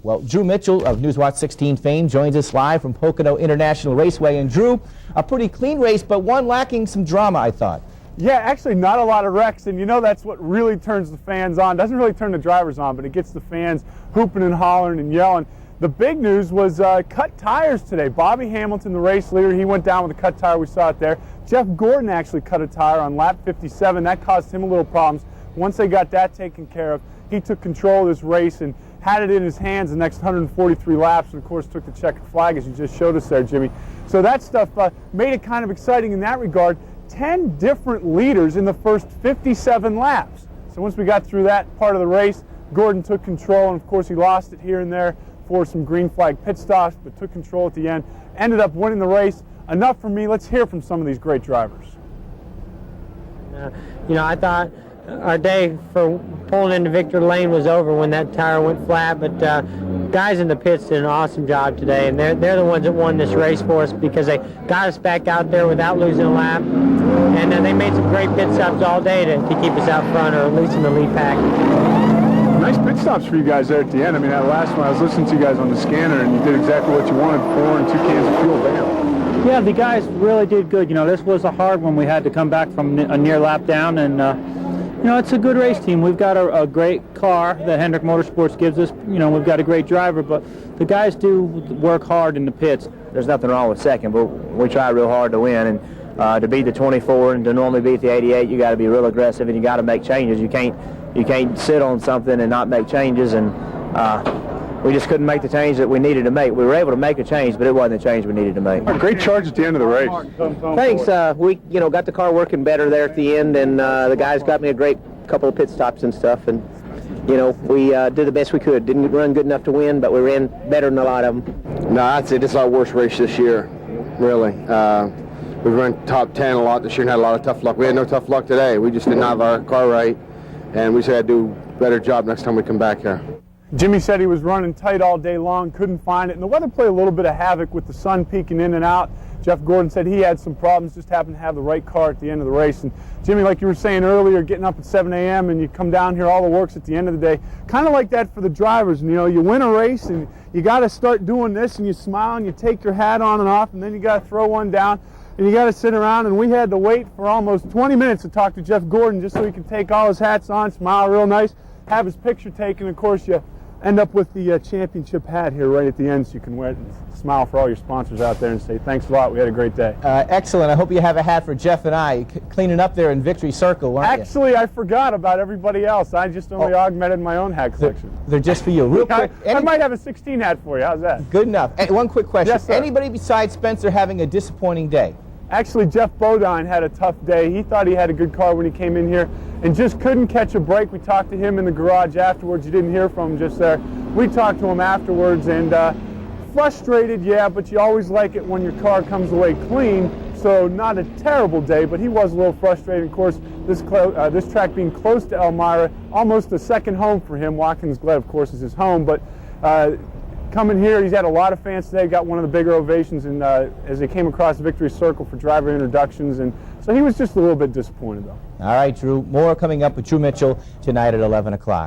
Well, Drew Mitchell of NEWSWATCH 16 fame joins us live from Pocono International Raceway. And Drew, a pretty clean race, but one lacking some drama, I thought. Yeah, actually not a lot of wrecks, and you know that's what really turns the fans on. Doesn't really turn the drivers on, but it gets the fans hooping and hollering and yelling. The big news was cut tires today. Bobby Hamilton, the race leader, he went down with a cut tire. We saw it there. Jeff Gordon actually cut a tire on lap 57. That caused him a little problems. Once they got that taken care of, he took control of this race and had it in his hands the next 143 laps, and of course took the checkered flag, as you just showed us there, Jimmy. So that stuff made it kind of exciting in that regard. 10 different leaders in the first 57 laps. So once we got through that part of the race, Gordon took control, and of course he lost it here and there for some green flag pit stops, but took control at the end, ended up winning the race. Enough for me. Let's hear from some of these great drivers. You know, I thought our day for pulling into victory lane was over when that tire went flat, but guys in the pits did an awesome job today, and they're the ones that won this race for us because they got us back out there without losing a lap, and they made some great pit stops all day to keep us out front, or at least in the lead pack. Nice pit stops for you guys there at the end. I mean, that last one, I was listening to you guys on the scanner, and you did exactly what you wanted, 4 and 2 cans of fuel down. Yeah, the guys really did good. You know, this was a hard one. We had to come back from a near lap down, and you know, it's a good race team. We've got a great car that Hendrick Motorsports gives us. You know, we've got a great driver, but the guys do work hard in the pits. There's nothing wrong with second, but we try real hard to win, and to beat the 24 and to normally beat the 88, you got to be real aggressive, and you got to make changes. You can't sit on something and not make changes, and we just couldn't make the change that we needed to make. We were able to make a change, but it wasn't the change we needed to make. Great charge at the end of the race. Thanks. We got the car working better there at the end, and the guys got me a great couple of pit stops and stuff, and we did the best we could. Didn't run good enough to win, but we ran better than a lot of them. No, I'd say this is our worst race this year, really. We've run top 10 a lot this year and had a lot of tough luck. We had no tough luck today. We just didn't have our car right, and we just had to do a better job next time we come back here. Jimmy said he was running tight all day long, couldn't find it, and the weather played a little bit of havoc with the sun peeking in and out. Jeff Gordon said he had some problems, just happened to have the right car at the end of the race. And Jimmy, like you were saying earlier, getting up at 7 a.m. and you come down here, all the work's at the end of the day. Kind of like that for the drivers. And, you win a race and you got to start doing this, and you smile and you take your hat on and off, and then you got to throw one down and you got to sit around. And we had to wait for almost 20 minutes to talk to Jeff Gordon just so he could take all his hats on, smile real nice, have his picture taken. Of course, you end up with the championship hat here right at the end, so you can wear it and smile for all your sponsors out there and say thanks a lot, we had a great day. Excellent. I hope you have a hat for Jeff and I. Cleaning up there in Victory Circle, weren't you? Actually, I forgot about everybody else. I just only augmented my own hat collection. They're just for you. Real quick, I might have a 16 hat for you. How's that? Good enough. One quick question. Yes, sir. Anybody besides Spencer having a disappointing day? Actually, Jeff Bodine had a tough day. He thought he had a good car when he came in here and just couldn't catch a break. We talked to him in the garage afterwards. You didn't hear from him just there. We talked to him afterwards, and frustrated, yeah, but you always like it when your car comes away clean. So not a terrible day, but he was a little frustrated. Of course, this track being close to Elmira, almost a second home for him. Watkins Glen, of course, is his home, but coming here, he's had a lot of fans today, got one of the bigger ovations as they came across Victory Circle for driver introductions, and so he was just a little bit disappointed, though. All right, Drew. More coming up with Drew Mitchell tonight at 11 o'clock.